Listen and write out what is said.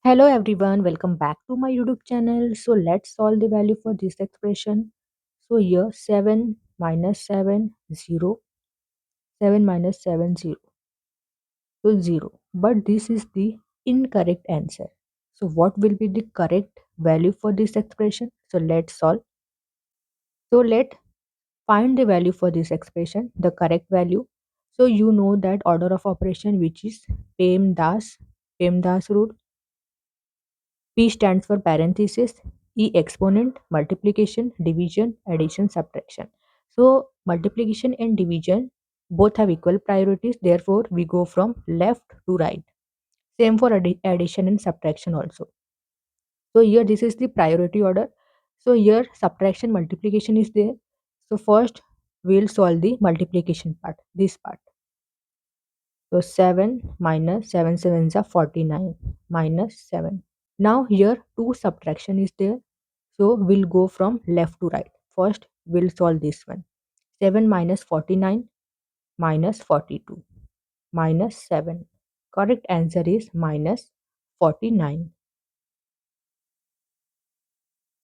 Hello everyone, welcome back to my YouTube channel. So let's solve the value for this expression. So here 7 minus 7 0, 7 minus 7 0, so 0. But this is the incorrect answer. So what will be the correct value for this expression? So let's solve. So let find the value for this expression, the correct value. So you know that order of operation which is PEMDAS rule. P stands for parenthesis, E exponent, multiplication, division, addition, subtraction. So multiplication and division both have equal priorities. Therefore, we go from left to right. Same for addition and subtraction also. So here this is the priority order. So here subtraction multiplication is there. So first we'll solve the multiplication part, this part. So 7 minus 7 sevens are 49 minus 7. Now here 2 subtraction is there. So we'll go from left to right. First we'll solve this one. 7 minus 49 minus 42 minus 7. Correct answer is minus 49.